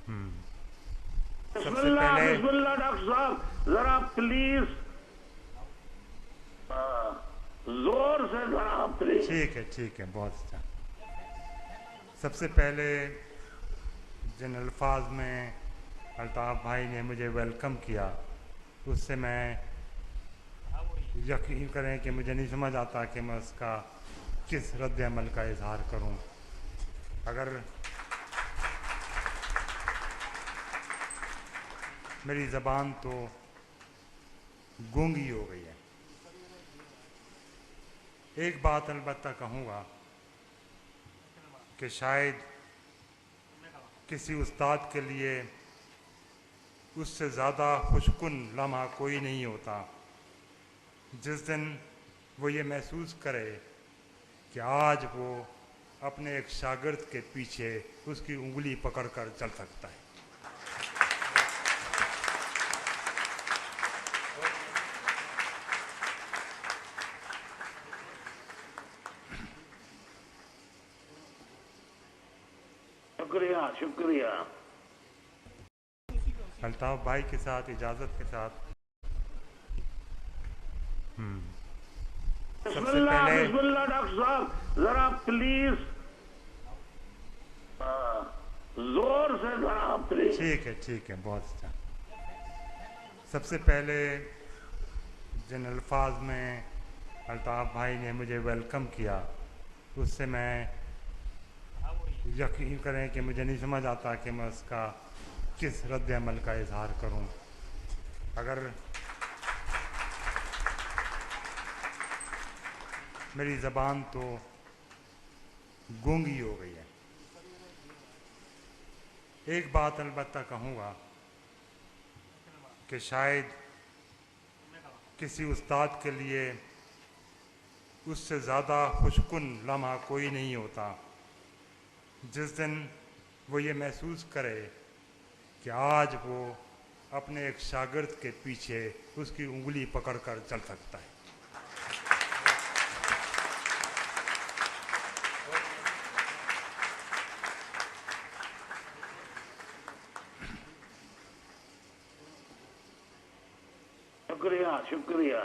सबसे पहले बिस्मिल्लाह डॉक्टर साहब जरा प्लीज जोर से जरा प्लीज। ठीक है, बहुत अच्छा। सबसे पहले जिन अल्फाज में अल्ताफ़ भाई ने मुझे वेलकम किया उससे मैं यकीन करें कि मुझे नहीं समझ आता कि मैं उसका किस रद्द अमल का इजहार करूं। अगर मेरी ज़बान तो गूंगी हो गई है। एक बात अलबत्ता कहूँगा कि शायद किसी उस्ताद के लिए उससे ज़्यादा खुशकुन लम्हा कोई नहीं होता जिस दिन वो ये महसूस करे कि आज वो अपने एक शागिर्द के पीछे उसकी उंगली पकड़कर चल सकता है। शुक्रिया शुक्रिया। अल्ताफ़ भाई के साथ इजाज़त के साथ सबसे पहले बिस्मिल्लाह डॉक्टर साहब जरा प्लीज जोर से जरा प्लीज। ठीक है, बहुत अच्छा। सबसे पहले जिन अल्फाज में अल्ताफ़ भाई ने मुझे वेलकम किया उससे मैं यकीन करें कि मुझे नहीं समझ आता कि मैं उसका किस रद्द अमल का इजहार करूं। अगर मेरी ज़बान तो गूंगी हो गई है। एक बात अलबत्ता कहूँगा कि शायद किसी उस्ताद के लिए उससे ज़्यादा खुशकुन लम्हा कोई नहीं होता जिस दिन वो ये महसूस करे कि आज वो अपने एक शागिर्द के पीछे उसकी उंगली पकड़कर चल सकता है। शुक्रिया शुक्रिया।